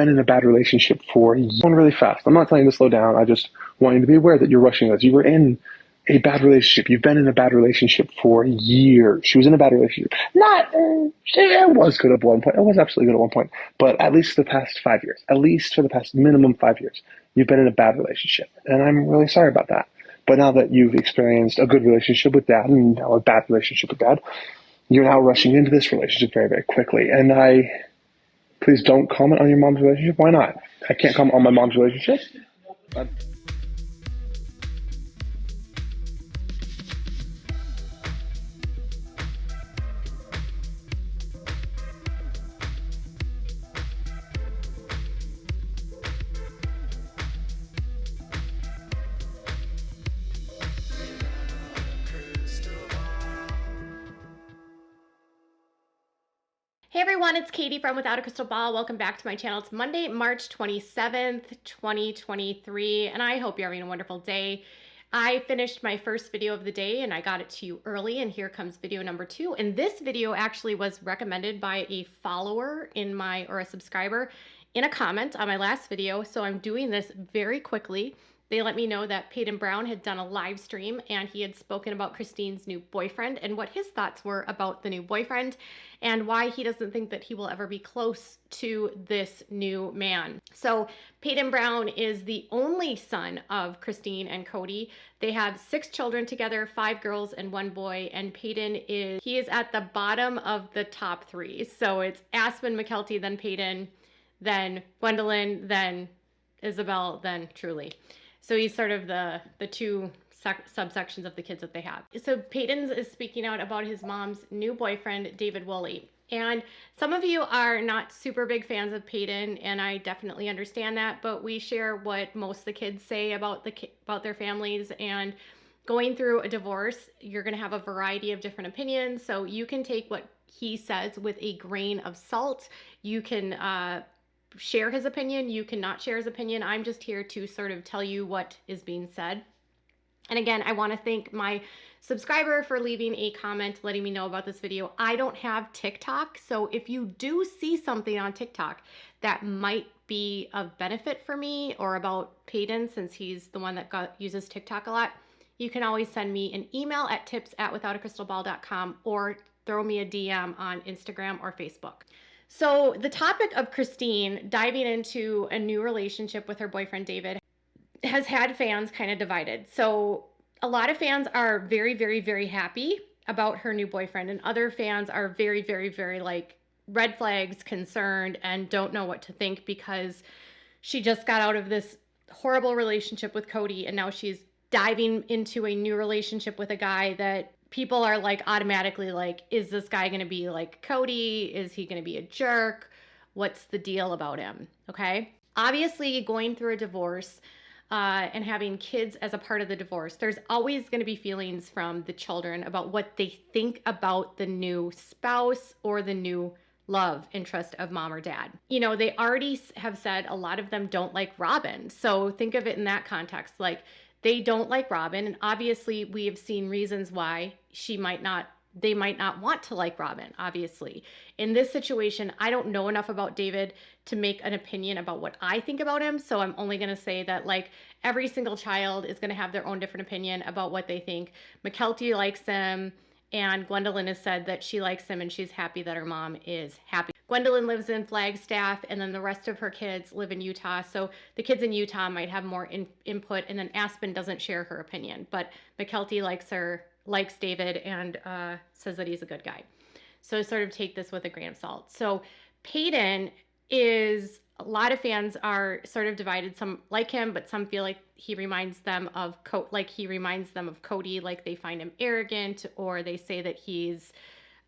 been in a bad relationship for years. Going really fast. I'm not telling you to slow down. I just want you to be aware that you're rushing this. You were in a bad relationship. You've been in a bad relationship for years. She was in a bad relationship. It was good at one point. It was absolutely good at one point. But at least for the past 5 years, at least for the past minimum 5 years, you've been in a bad relationship. And I'm really sorry about that. But now that you've experienced a good relationship with dad and now a bad relationship with dad, you're now rushing into this relationship very, very quickly. And please don't comment on your mom's relationship. Why not? I can't comment on my mom's relationship. Hey everyone, it's Katie from Without a Crystal Ball. Welcome back to my channel. It's Monday, March 27th, 2023, and I hope you're having a wonderful day. I finished my first video of the day and I got it to you early, and here comes video number 2. And this video actually was recommended by a follower or a subscriber in a comment on my last video, so I'm doing this very quickly. They let me know that Peyton Brown had done a live stream and he had spoken about Christine's new boyfriend and what his thoughts were about the new boyfriend and why he doesn't think that he will ever be close to this new man. So Paedon Brown is the only son of Christine and Cody. They have 6 children together, 5 girls and 1 boy, and Paedon is at the bottom of the top 3. So it's Aspen, McKelty, then Paedon, then Gwendolyn, then Isabel, then Truly. So he's sort of the 2 subsections of the kids that they have. So Paedon is speaking out about his mom's new boyfriend, David Woolley. And some of you are not super big fans of Paedon, and I definitely understand that, but we share what most of the kids say about their families. And going through a divorce, you're going to have a variety of different opinions. So you can take what he says with a grain of salt. You can share his opinion, you cannot share his opinion. I'm just here to sort of tell you what is being said. And again, I want to thank my subscriber for leaving a comment letting me know about this video. I don't have TikTok, so if you do see something on TikTok that might be of benefit for me or about Paedon, since he's the one that uses TikTok a lot, you can always send me an email at tips@withoutacrystalball.com or throw me a DM on Instagram or Facebook. So the topic of Christine diving into a new relationship with her boyfriend, David, has had fans kind of divided. So a lot of fans are very, very, very happy about her new boyfriend, and other fans are very, very, very like red flags, concerned, and don't know what to think because she just got out of this horrible relationship with Cody, and now she's diving into a new relationship with a guy that people are like automatically like, is this guy going to be like Cody? Is he going to be a jerk? What's the deal about him? Okay. Obviously, going through a divorce and having kids as a part of the divorce, there's always going to be feelings from the children about what they think about the new spouse or the new love interest of mom or dad. You know, they already have said a lot of them don't like Robin. So think of it in that context. Like, they don't like Robin, and obviously we have seen reasons why they might not want to like Robin, obviously. In this situation, I don't know enough about David to make an opinion about what I think about him, so I'm only going to say that like every single child is going to have their own different opinion about what they think. McKelty likes him, and Gwendolyn has said that she likes him and she's happy that her mom is happy. Gwendolyn lives in Flagstaff, and then the rest of her kids live in Utah. So the kids in Utah might have more input, and then Aspen doesn't share her opinion. But McKelty likes David, and says that he's a good guy. So sort of take this with a grain of salt. So Paedon a lot of fans are sort of divided. Some like him, but some feel like he reminds them of Cody, like they find him arrogant, or they say that he's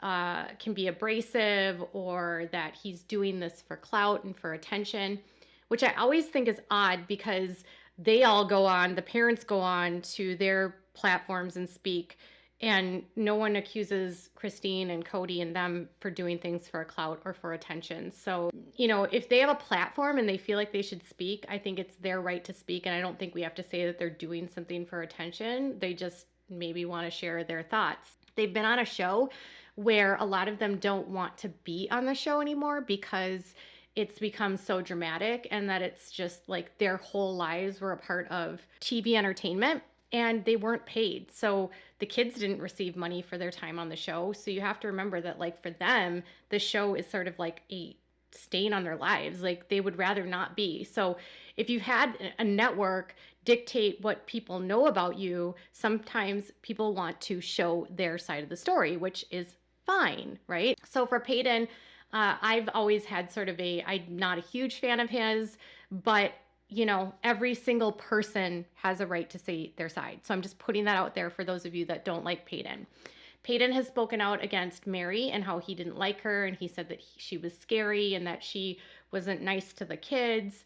can be abrasive, or that he's doing this for clout and for attention, which I always think is odd because the parents go on to their platforms and speak, and no one accuses Christine and Cody and them for doing things for clout or for attention. So, you know, if they have a platform and they feel like they should speak, I think it's their right to speak. And I don't think we have to say that they're doing something for attention. They just maybe want to share their thoughts. They've been on a show where a lot of them don't want to be on the show anymore because it's become so dramatic, and that it's just like their whole lives were a part of TV entertainment and they weren't paid. So the kids didn't receive money for their time on the show. So you have to remember that, like, for them, the show is sort of like a stain on their lives. Like, they would rather not be. So if you've had a network dictate what people know about you, sometimes people want to show their side of the story, which is fine, right? So for Paedon, I've always had sort of I'm not a huge fan of his, but you know, every single person has a right to say their side. So I'm just putting that out there for those of you that don't like Paedon. Paedon has spoken out against Mary and how he didn't like her, and he said that she was scary and that she wasn't nice to the kids.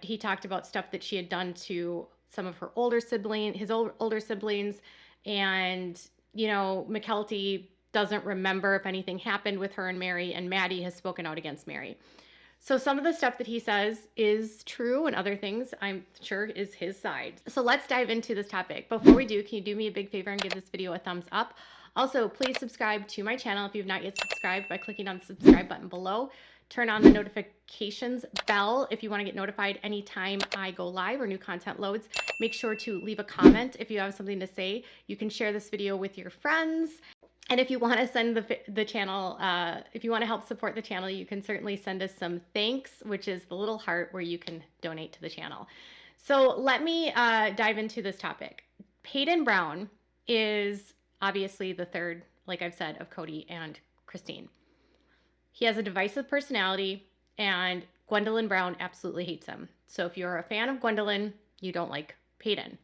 He talked about stuff that she had done to some of her older siblings, older siblings, and you know, McKelty doesn't remember if anything happened with her and Mary, and Maddie has spoken out against Mary. So some of the stuff that he says is true, and other things I'm sure is his side. So let's dive into this topic. Before we do, can you do me a big favor and give this video a thumbs up? Also, please subscribe to my channel if you've not yet subscribed by clicking on the subscribe button below. Turn on the notifications bell if you want to get notified anytime I go live or new content loads. Make sure to leave a comment if you have something to say. You can share this video with your friends. And if you want to send the channel, if you want to help support the channel, you can certainly send us some thanks, which is the little heart where you can donate to the channel. So let me dive into this topic. Paedon Brown is obviously the third, like I've said, of Cody and Christine. He has a divisive personality, and Gwendolyn Brown absolutely hates him. So if you're a fan of Gwendolyn, you don't like Paedon.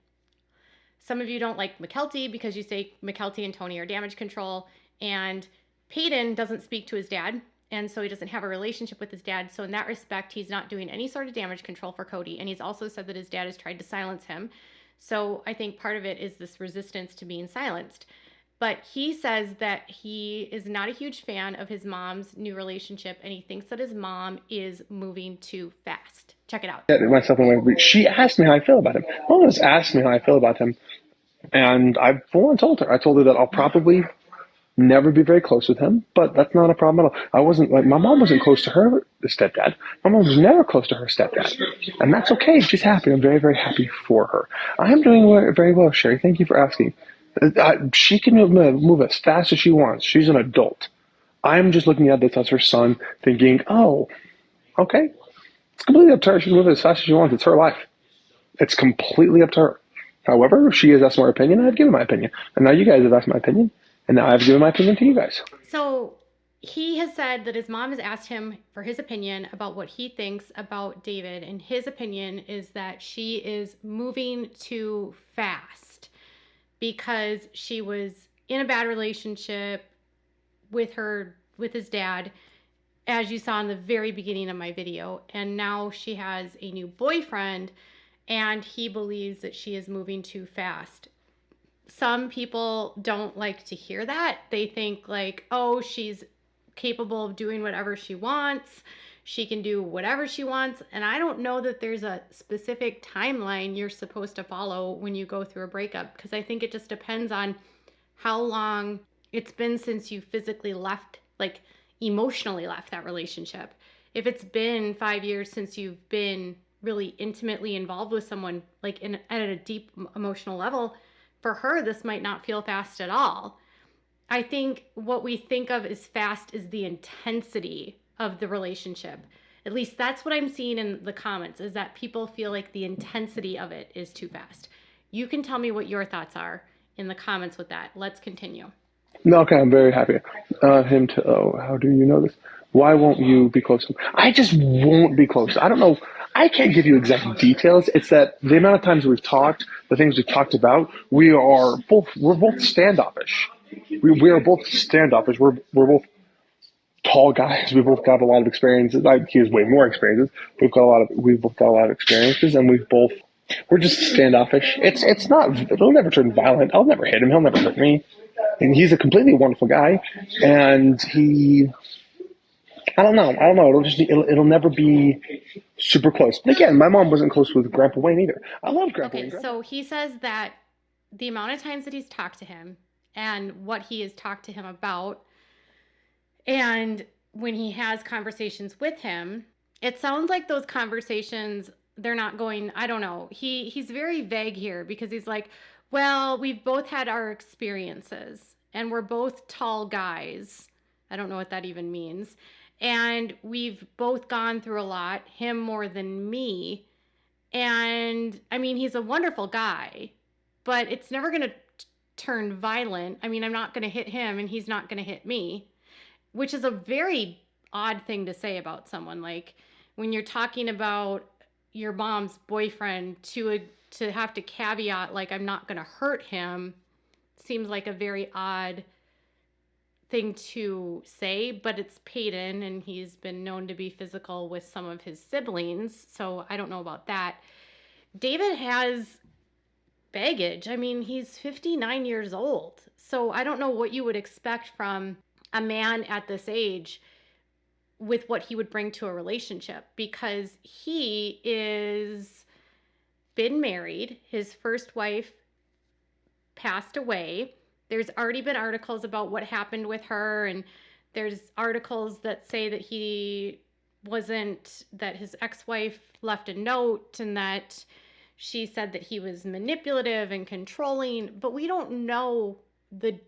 Some of you don't like McKelty because you say McKelty and Tony are damage control, and Paedon doesn't speak to his dad, and so he doesn't have a relationship with his dad. So in that respect, he's not doing any sort of damage control for Cody, and he's also said that his dad has tried to silence him. So I think part of it is this resistance to being silenced. But he says that he is not a huge fan of his mom's new relationship, and he thinks that his mom is moving too fast. Check it out. She asked me how I feel about him. Mom just asked me how I feel about him. And I full on told her. I told her that I'll probably never be very close with him, but that's not a problem at all. I wasn't like, my mom wasn't close to her stepdad. My mom was never close to her stepdad. And that's okay. She's happy. I'm very, very happy for her. I am doing very well, Sherry. Thank you for asking. She can move as fast as she wants. She's an adult. I'm just looking at this as her son, thinking, oh, okay. It's completely up to her. She can move as fast as she wants. It's her life. It's completely up to her. However, if she has asked my opinion, I've given my opinion. And now you guys have asked my opinion, and now I've given my opinion to you guys. So he has said that his mom has asked him for his opinion about what he thinks about David, and his opinion is that she is moving too fast because she was in a bad relationship with his dad, as you saw in the very beginning of my video, and now she has a new boyfriend, and he believes that she is moving too fast. Some people don't like to hear that. They think like, oh, she's capable of doing whatever she wants. She can do whatever she wants. And I don't know that there's a specific timeline you're supposed to follow when you go through a breakup, because I think it just depends on how long it's been since you physically left, like emotionally left that relationship. If it's been 5 years since you've been really intimately involved with someone, like at a deep emotional level, for her, this might not feel fast at all. I think what we think of as fast is the intensity of the relationship. At least that's what I'm seeing in the comments, is that people feel like the intensity of it is too fast. You can tell me what your thoughts are in the comments with that. Let's continue. No, okay, I'm very happy. How do you know this? Why won't you be close to him? I just won't be close. I don't know. I can't give you exact details. It's that the amount of times we've talked, the things we've talked about, we're both standoffish. We are both standoffish. We're both tall guys. We both got a lot of experiences. He has way more experiences. We've both got a lot of experiences, and we're just standoffish. It'll never turn violent. I'll never hit him. He'll never hurt me. And he's a completely wonderful guy, and I don't know. It'll never be super close. But again, my mom wasn't close with Grandpa Wayne either. I love Grandpa Wayne. Okay, so he says that the amount of times that he's talked to him and what he has talked to him about, and when he has conversations with him, It sounds like those conversations, they're not going, I don't know. He's very vague here because he's like, well, we've both had our experiences and we're both tall guys. I don't know what that even means. And we've both gone through a lot, him more than me. And I mean, he's a wonderful guy, but it's never going to turn violent. I mean, I'm not going to hit him and he's not going to hit me, which is a very odd thing to say about someone. Like when you're talking about your mom's boyfriend to have to caveat like I'm not going to hurt him seems like a very odd thing to say, but it's Paedon and he's been known to be physical with some of his siblings, so I don't know about that. David has baggage. I mean, he's 59 years old. So I don't know what you would expect from a man at this age with what he would bring to a relationship, because he is been married. His first wife passed away. There's already been articles about what happened with her, and there's articles that say that that his ex-wife left a note and that she said that he was manipulative and controlling, but we don't know the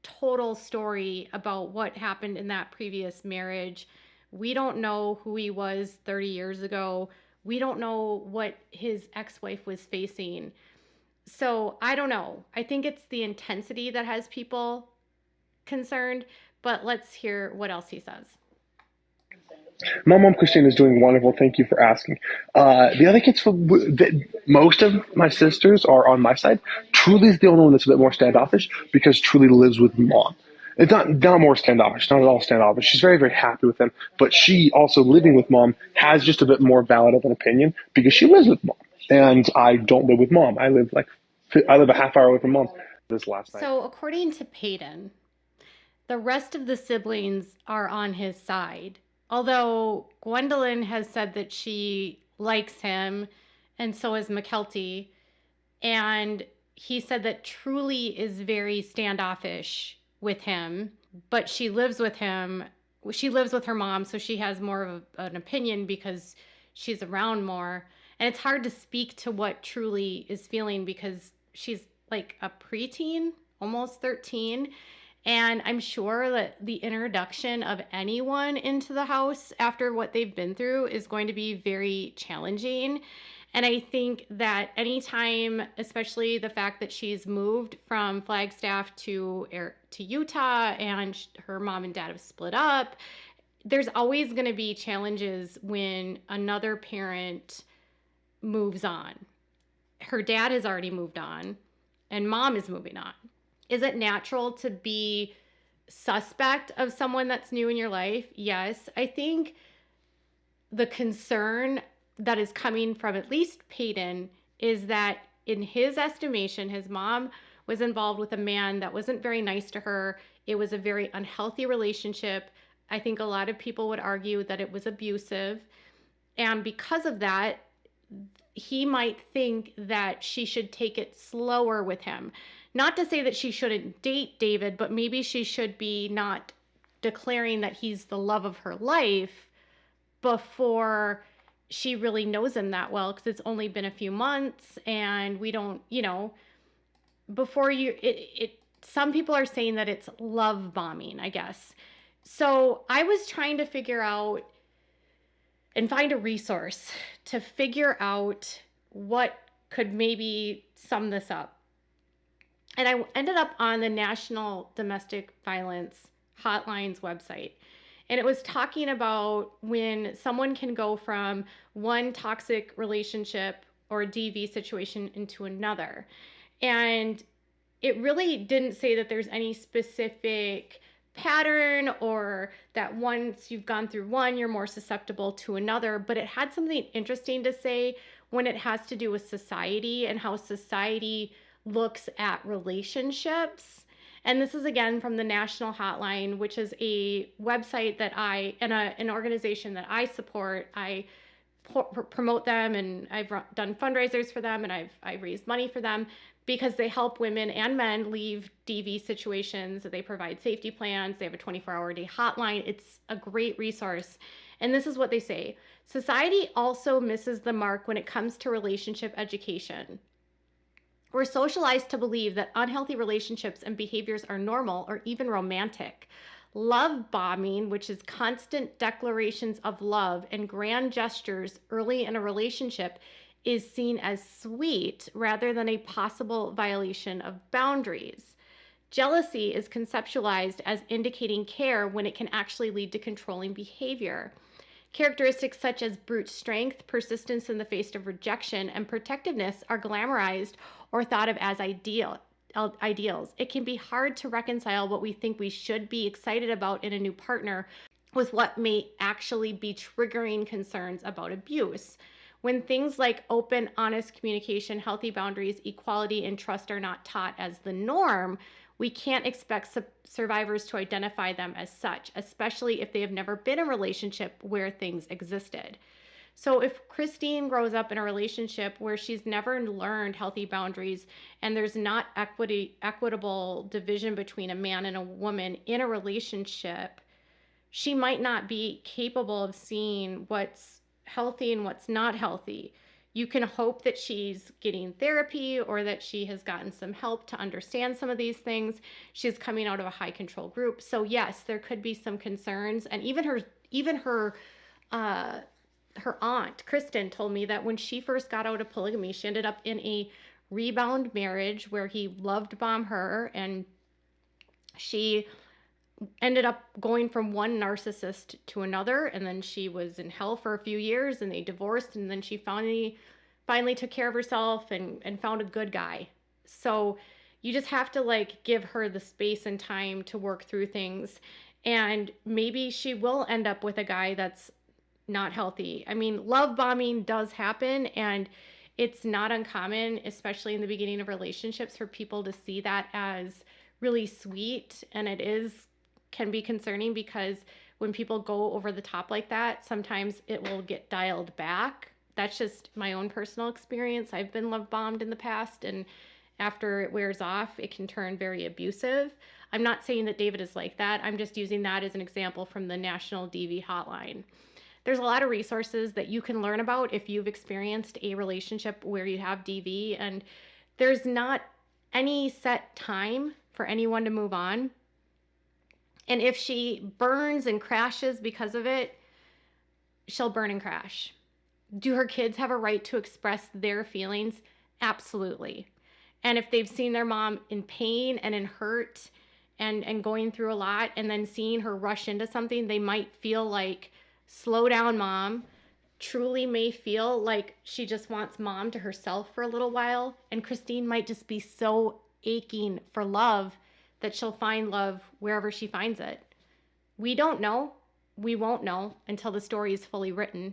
total story about what happened in that previous marriage. We don't know who he was 30 years ago. We don't know what his ex-wife was facing. So I don't know. I think it's the intensity that has people concerned, but let's hear what else he says. My mom, Christine, is doing wonderful. Thank you for asking. The other kids, most of my sisters are on my side. Truly is the only one that's a bit more standoffish because Truly lives with mom. It's not more standoffish, not at all standoffish. She's very, very happy with them. But she also living with mom has just a bit more valid of an opinion because she lives with mom. And I don't live with mom. I live a half hour away from mom. This last night. So according to Paedon, the rest of the siblings are on his side. Although Gwendolyn has said that she likes him, and so is McKelty. And he said that Truly is very standoffish with him, but she lives with him. She lives with her mom, so she has more of an opinion because she's around more. And it's hard to speak to what Truly is feeling because she's like a preteen, almost 13. And I'm sure that the introduction of anyone into the house after what they've been through is going to be very challenging. And I think that anytime, especially the fact that she's moved from Flagstaff to Utah and her mom and dad have split up, there's always going to be challenges when another parent moves on. Her dad has already moved on and mom is moving on. Is it natural to be suspect of someone that's new in your life? Yes. I think the concern that is coming from at least Paedon is that in his estimation, his mom was involved with a man that wasn't very nice to her. It was a very unhealthy relationship. I think a lot of people would argue that it was abusive. And because of that, he might think that she should take it slower with him. Not to say that she shouldn't date David, but maybe she should be not declaring that he's the love of her life before she really knows him that well, because it's only been a few months and we don't, before some people are saying that it's love bombing, I guess. So I was trying to figure out and find a resource to figure out what could maybe sum this up. And I ended up on the National Domestic Violence Hotline's website. And it was talking about when someone can go from one toxic relationship or DV situation into another. And it really didn't say that there's any specific pattern or that once you've gone through one, you're more susceptible to another. But it had something interesting to say when it has to do with society and how society looks at relationships. And this is again from the National Hotline, which is a website that an organization that I support. I promote them and I've done fundraisers for them and I've raised money for them because they help women and men leave DV situations. They provide safety plans. They have a 24-hour-a-day hotline. It's a great resource. And this is what they say. Society also misses the mark when it comes to relationship education. We're socialized to believe that unhealthy relationships and behaviors are normal or even romantic. Love bombing, which is constant declarations of love and grand gestures early in a relationship, is seen as sweet rather than a possible violation of boundaries. Jealousy is conceptualized as indicating care when it can actually lead to controlling behavior. Characteristics such as brute strength, persistence in the face of rejection, and protectiveness are glamorized or thought of as ideals. It can be hard to reconcile what we think we should be excited about in a new partner with what may actually be triggering concerns about abuse. When things like open, honest communication, healthy boundaries, equality, and trust are not taught as the norm, we can't expect survivors to identify them as such, especially if they have never been in a relationship where things existed. So if Christine grows up in a relationship where she's never learned healthy boundaries and there's not equitable division between a man and a woman in a relationship, she might not be capable of seeing what's healthy and what's not healthy. You can hope that she's getting therapy or that she has gotten some help to understand some of these things. She's coming out of a high control group. So yes, there could be some concerns. And even her aunt, Kristen, told me that when she first got out of polygamy, she ended up in a rebound marriage where he loved bomb her, and she ended up going from one narcissist to another, and then she was in hell for a few years, and they divorced, and then she finally took care of herself and found a good guy. So you just have to give her the space and time to work through things, and maybe she will end up with a guy that's not healthy. I mean, love bombing does happen, and it's not uncommon, especially in the beginning of relationships, for people to see that as really sweet, and can be concerning because when people go over the top like that, sometimes it will get dialed back. That's just my own personal experience. I've been love bombed in the past, and after it wears off, it can turn very abusive. I'm not saying that David is like that. I'm just using that as an example from the National DV Hotline. There's a lot of resources that you can learn about if you've experienced a relationship where you have DV, and there's not any set time for anyone to move on. And if she burns and crashes because of it, she'll burn and crash. Do her kids have a right to express their feelings? Absolutely. And if they've seen their mom in pain and in hurt and going through a lot, and then seeing her rush into something, they might feel like, slow down, mom. Truly may feel like she just wants mom to herself for a little while. And Christine might just be so aching for love that she'll find love wherever she finds it. We don't know. We won't know until the story is fully written.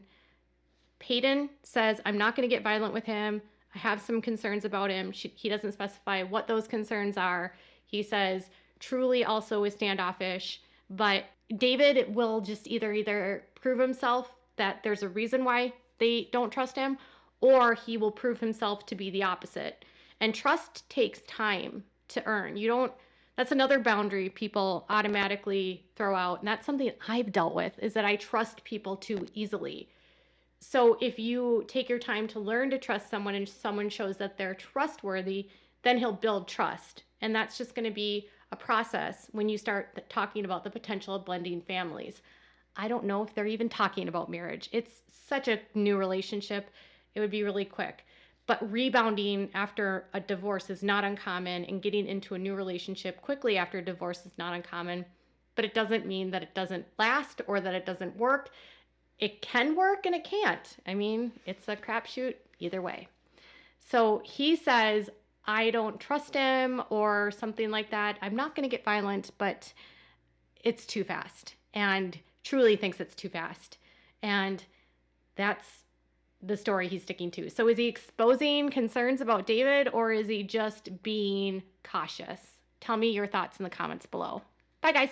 Paedon says, I'm not going to get violent with him. I have some concerns about him. He doesn't specify what those concerns are. He says, truly also is standoffish. But David will just either prove himself that there's a reason why they don't trust him, or he will prove himself to be the opposite. And trust takes time to earn. That's another boundary people automatically throw out. And that's something I've dealt with, is that I trust people too easily. So if you take your time to learn to trust someone and someone shows that they're trustworthy, then he'll build trust. And that's just going to be a process when you start talking about the potential of blending families. I don't know if they're even talking about marriage. It's such a new relationship. It would be really quick. But rebounding after a divorce is not uncommon, and getting into a new relationship quickly after a divorce is not uncommon. But it doesn't mean that it doesn't last or that it doesn't work. It can work and it can't. I mean, it's a crapshoot either way. So he says, I don't trust him or something like that. I'm not going to get violent, but it's too fast, and truly thinks it's too fast. And that's the story he's sticking to. So is he exposing concerns about David, or is he just being cautious? Tell me your thoughts in the comments below. Bye, guys.